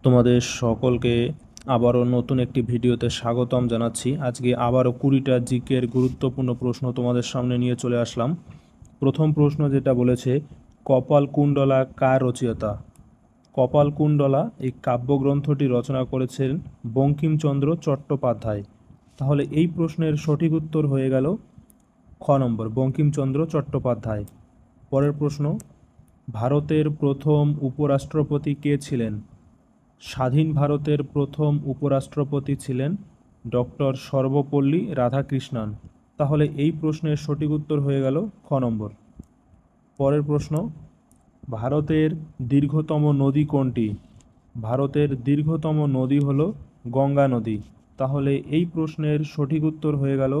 তোমাদের সকলকে আবারও নতুন একটি ভিডিওতে স্বাগতম জানাচ্ছি। আজকে আবারও 20টা জিকের গুরুত্বপূর্ণ প্রশ্ন তোমাদের সামনে নিয়ে চলে আসলাম। প্রথম প্রশ্ন যেটা বলেছে, কপালকুণ্ডলা কার রচয়িতা? কপালকুণ্ডলা এই কাব্যগ্রন্থটি রচনা করেছেন বঙ্কিমচন্দ্র চট্টোপাধ্যায়। তাহলে এই প্রশ্নের সঠিক উত্তর হয়ে গেল খ নম্বর, বঙ্কিমচন্দ্র চট্টোপাধ্যায়। পরের প্রশ্ন, ভারতের প্রথম উপরাষ্ট্রপতি কে ছিলেন? স্বাধীন ভারতের প্রথম উপরাষ্ট্রপতি ছিলেন ডক্টর সর্বপল্লী রাধাকৃষ্ণন। তাহলে এই প্রশ্নের সঠিক উত্তর হয়ে গেল খ নম্বর। পরের প্রশ্ন, ভারতের দীর্ঘতম নদী কোনটি? ভারতের দীর্ঘতম নদী হল গঙ্গা নদী। তাহলে এই প্রশ্নের সঠিক উত্তর হয়ে গেল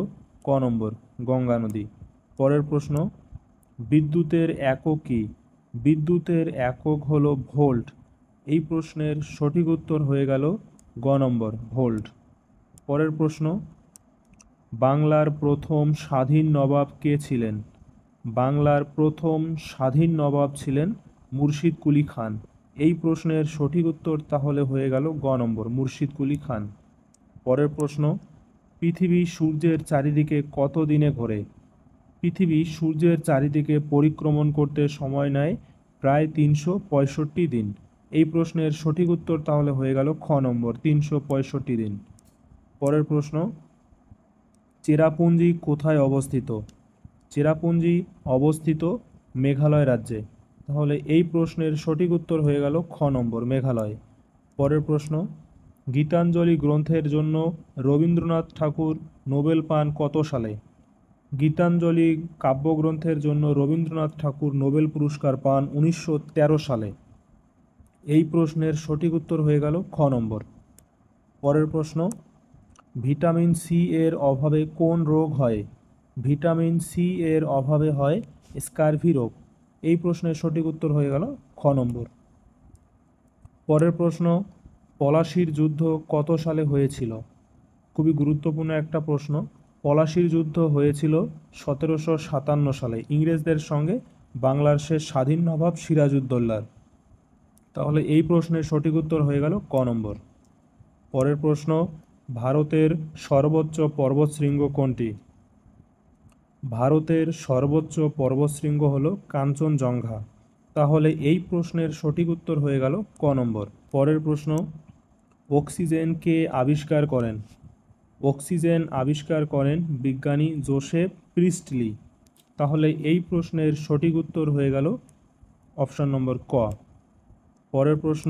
ক নম্বর, গঙ্গা নদী। পরের প্রশ্ন, বিদ্যুতের একক কী? বিদ্যুতের একক হল ভোল্ট। এই প্রশ্নের সঠিক উত্তর হয়ে গেল গ নম্বর, ভোল্ট। পরের প্রশ্ন, বাংলার প্রথম স্বাধীন নবাব কে ছিলেন? বাংলার প্রথম স্বাধীন নবাব ছিলেন মুর্শিদ কুলি খান। এই প্রশ্নের সঠিক উত্তর তাহলে হয়ে গেল গ নম্বর, মুর্শিদ কুলি খান। পরের প্রশ্ন, পৃথিবী সূর্যের চারিদিকে কত দিনে ঘোরে? পৃথিবী সূর্যের চারিদিকে পরিক্রমণ করতে সময় নেয় প্রায় 365 দিন। এই প্রশ্নের সঠিক উত্তর তাহলে হয়ে গেল খ নম্বর, 365 দিন। পরের প্রশ্ন, চেরাপুঞ্জি কোথায় অবস্থিত? চেরাপুঞ্জি অবস্থিত মেঘালয় রাজ্যে। তাহলে এই প্রশ্নের সঠিক উত্তর হয়ে গেল খ নম্বর, মেঘালয়। পরের প্রশ্ন, গীতাঞ্জলি গ্রন্থের জন্য রবীন্দ্রনাথ ঠাকুর নোবেল পান কত সালে? গীতাঞ্জলি কাব্যগ্রন্থের জন্য রবীন্দ্রনাথ ঠাকুর নোবেল পুরস্কার পান 1913 সালে। এই প্রশ্নের সঠিক উত্তর হয়ে গেল খ নম্বর। পরের প্রশ্ন, ভিটামিন সি এর অভাবে কোন রোগ হয়? ভিটামিন সি এর অভাবে হয় স্কারভি রোগ। এই প্রশ্নের সঠিক উত্তর হয়ে গেল খ নম্বর। পরের প্রশ্ন, পলাশির যুদ্ধ কত সালে হয়েছিল? খুবই গুরুত্বপূর্ণ একটা প্রশ্ন। পলাশির যুদ্ধ হয়েছিল 1757 সালে ইংরেজদের সঙ্গে বাংলার শেষ স্বাধীন নবাব সিরাজউদ্দৌলার। তাহলে এই প্রশ্নের সঠিক উত্তর হয়ে গেল ক নম্বর। পরের প্রশ্ন, ভারতের সর্বোচ্চ পর্বতশৃঙ্গ কোনটি? ভারতের সর্বোচ্চ পর্বতশৃঙ্গ হল কাঞ্চনজঙ্ঘা। তাহলে এই প্রশ্নের সঠিক উত্তর হয়ে গেল ক নম্বর। পরের প্রশ্ন, অক্সিজেন কে আবিষ্কার করেন? অক্সিজেন আবিষ্কার করেন বিজ্ঞানী জোসেফ প্রিস্টলি। তাহলে এই প্রশ্নের সঠিক উত্তর হয়ে গেল অপশন নম্বর ক। পরের প্রশ্ন,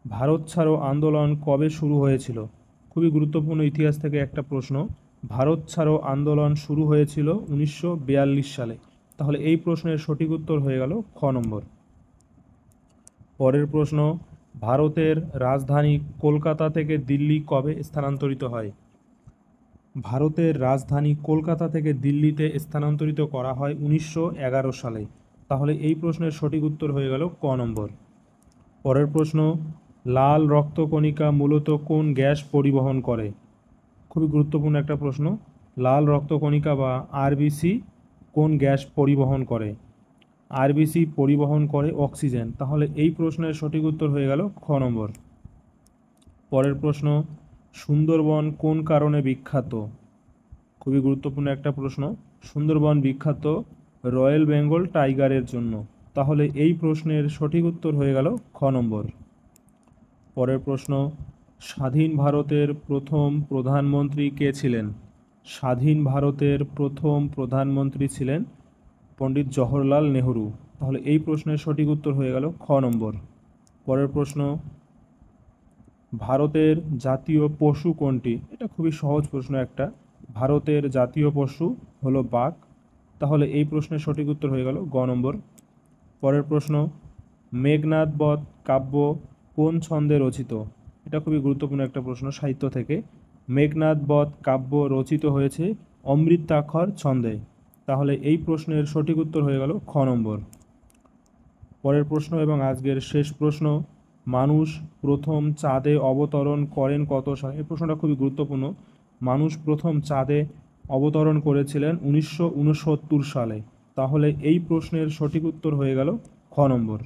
ভারত ছাড়ো আন্দোলন কবে শুরু হয়েছিল? খুবই গুরুত্বপূর্ণ ইতিহাস থেকে একটা প্রশ্ন। ভারত ছাড়ো আন্দোলন শুরু হয়েছিল 1942 সালে। তাহলে এই প্রশ্নের সঠিক উত্তর হয়ে গেল খ নম্বর। পরের প্রশ্ন, ভারতের রাজধানী কলকাতা থেকে দিল্লি কবে স্থানান্তরিত হয়? ভারতের রাজধানী কলকাতা থেকে দিল্লিতে স্থানান্তরিত করা হয় 1911 সালে। তাহলে এই প্রশ্নের সঠিক উত্তর হয়ে গেল ক নম্বর। পরের প্রশ্ন, লাল রক্তকণিকা মূলত কোন গ্যাস পরিবহন করে? খুবই গুরুত্বপূর্ণ একটা প্রশ্ন। লাল রক্তকণিকা বা আরবিসি কোন গ্যাস পরিবহন করে? আরবিসি পরিবহন করে অক্সিজেন। তাহলে এই প্রশ্নের সঠিক উত্তর হয়ে গেল খ নম্বর। পরের প্রশ্ন, সুন্দরবন কোন কারণে বিখ্যাত? খুবই গুরুত্বপূর্ণ একটা প্রশ্ন। সুন্দরবন বিখ্যাত রয়্যাল বেঙ্গল টাইগারের জন্য। তাহলে এই প্রশ্নের সঠিক উত্তর হয়ে গেল খ নম্বর। পরের প্রশ্ন, স্বাধীন ভারতের প্রথম প্রধানমন্ত্রী কে ছিলেন? স্বাধীন ভারতের প্রথম প্রধানমন্ত্রী ছিলেন পণ্ডিত জওহরলাল নেহরু। তাহলে এই প্রশ্নের সঠিক উত্তর হয়ে গেল খ নম্বর। পরের প্রশ্ন, ভারতের জাতীয় পশু কোনটি? এটা খুবই সহজ প্রশ্ন একটা। ভারতের জাতীয় পশু হলো বাঘ। তাহলে এই প্রশ্নের সঠিক উত্তর হয়ে গেল গ নম্বর। পরের প্রশ্ন, মেঘনাদ বধ কাব্য কোন ছন্দে রচিত? এটা খুবই গুরুত্বপূর্ণ একটা প্রশ্ন সাহিত্য থেকে। মেঘনাদ বধ কাব্য রচিত হয়েছে অমৃতাক্ষর ছন্দে। তাহলে এই প্রশ্নের সঠিক উত্তর হয়ে গেল খ নম্বর। পরের প্রশ্ন এবং আজকের শেষ প্রশ্ন, মানুষ প্রথম চাঁদে অবতরণ করেন কত সালে? এই প্রশ্নটা খুবই গুরুত্বপূর্ণ। মানুষ প্রথম চাঁদে অবতরণ করেছিলেন 1969 সালে। তাহলে এই প্রশ্নের সঠিক উত্তর হয়ে গেল খ নম্বর।